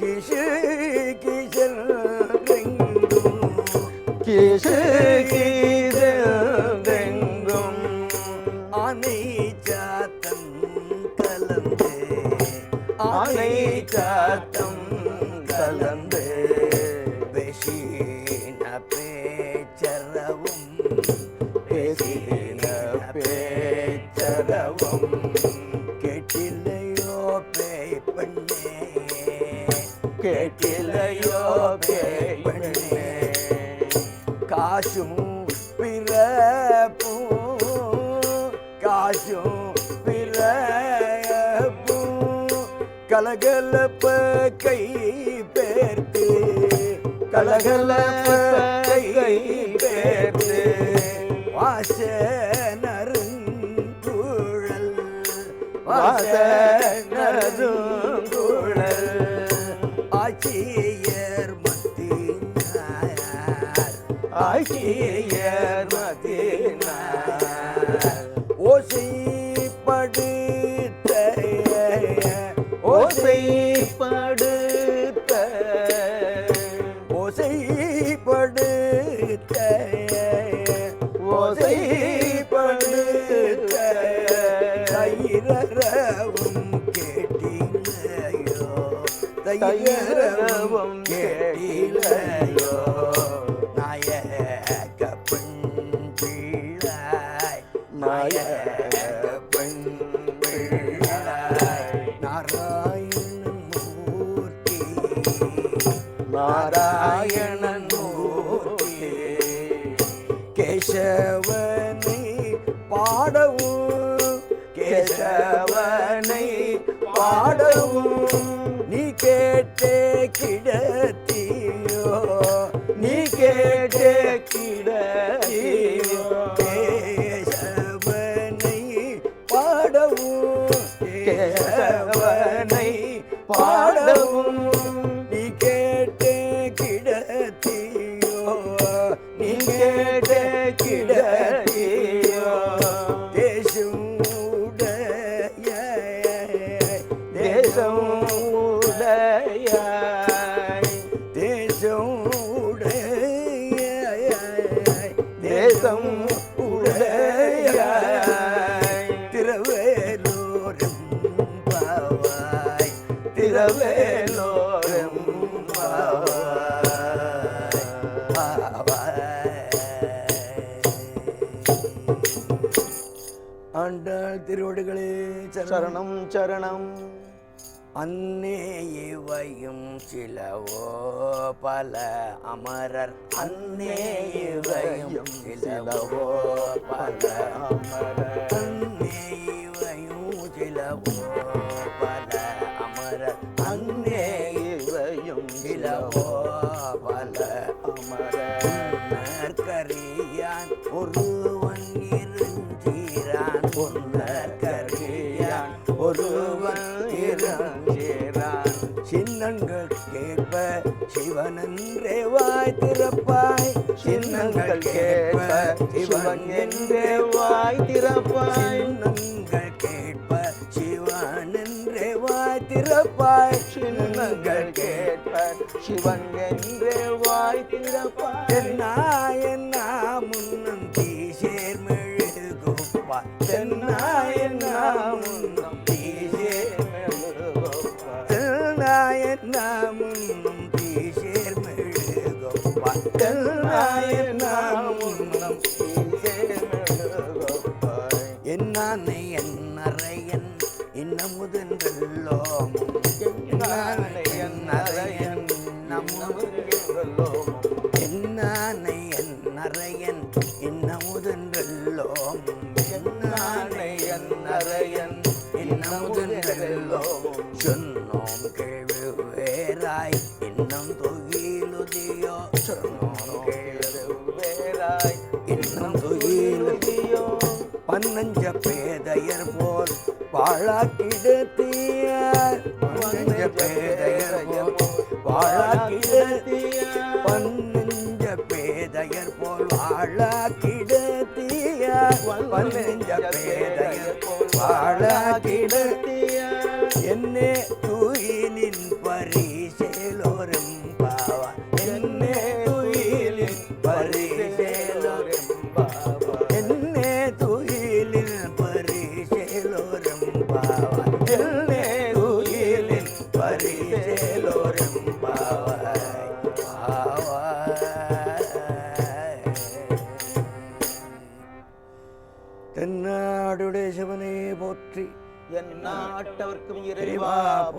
Kishu கிஷெங்கும் கிசு கீதெங்கும் ஆனை சாத்தம் கலந்து ஆனை சாத்தம் கலந்து பேசின பேச்சரவும் பேசின பேச்சரவும் கேட்டிலையோ பேய் பெண்ணே கேட்டிலையோ பேய் பெண்ணே காசும் பிறப்பும் காசும் பிறப்பும் கலகலப்ப கை பேர்த்து கலகலப்ப கை பேர்த்து வாச நறுங்குழல் வாசனருங்குழல் ஆட்சியர் மத்தினார் ஆகியர் மதினார் ஓசைப்படுத்த ஓசைப்படுத்த ஓசைப்படுத்த ஓசைப்படுத்த தயிரவும் கேட்டிலையோ தயிரவும் கேட்டிலையோ நாயக பெண் பிள்ளாய் நாயக பெண் பிள்ளாய் நாராயணன் மூர்த்தி நாராயணன் மூர்த்தி கேசவனை பாடவும் கேசவனை பாடவும் நீ கேட்டே கிடத்தியோ நீ கேட்டே கிடத்தியோ கேசவனை பாடவும் கேசவனை பாடவும் நீ கேட்டே கிடத்தியோ நீ கேட்டே கிடத்தியோ தேசம் உடைய தேசம் உடையாய் தேசம் உடைய தேசம் உடையாய் திருவேலூரும் பாவாய் திரவேலோரும் ஆண்டாள் திருவடிகளே சரணம் சரணம் அன்னே இவையும் சிலவோ பல அமரர் அன்னே இவையும் சிலவோ பல அமரர் அன்னே இவையும் சிலவோ பல அமரர் அன்னே இவையும் சிலவோ பல அமரர் கரியான் ஒருவன் இருஞ்சீரான் கரியான் ஒருவன் இறங்கிறான் சின்னங்கள் கேட்ப சிவனன்றே வாய் திறப்பாய் சின்னங்கள் கேட்ப சிவன் என்றே வாய் திறப்பாய் சின்னங்கள் கேட்ப சிவனன்றே வாய் திறப்பாய் சின்னங்கள் கேட்ப சிவன் என்றே வாய் திறப்பாய் என்ன முன்னம் தீசேர் மெழுகுப்பா என்ன முன்னம் தீசேர் என்ன முன்னம் தீசேர் மெழுகுப்பா என்ன முன்னம் என்னானை என்னறையன் இன்னமுதென்றல்லோம் என்னானை என்னறையன் இன்னமுதென்றல்லோம் என்னானை என்னறையன் இன்னமுதென்றல்லோம் என்னானை என்னறையன் இன்னமுதென்றல்லோம் சொன்னோம் கேள்வி வேறாய் இன்னும் தொகிலுதியோ சொன்னோம் கேள்வி வேறாய் இன்னும் தொகிலுதியோ பன்னஞ்ச பேதையர் போல் வாழாக்கிடத்தியார் பன்னஞ்ச பேதையர் போல் வாழாக்கிடத்தியார் பன்னஞ்ச பேதையர் போல் வாழாக்கிடத்தியார் பன்னஞ்ச பேதையர் போல் வாழாக்கிடத்தியார் என்னே தூயிலின் பரிசே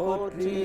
போற்றி.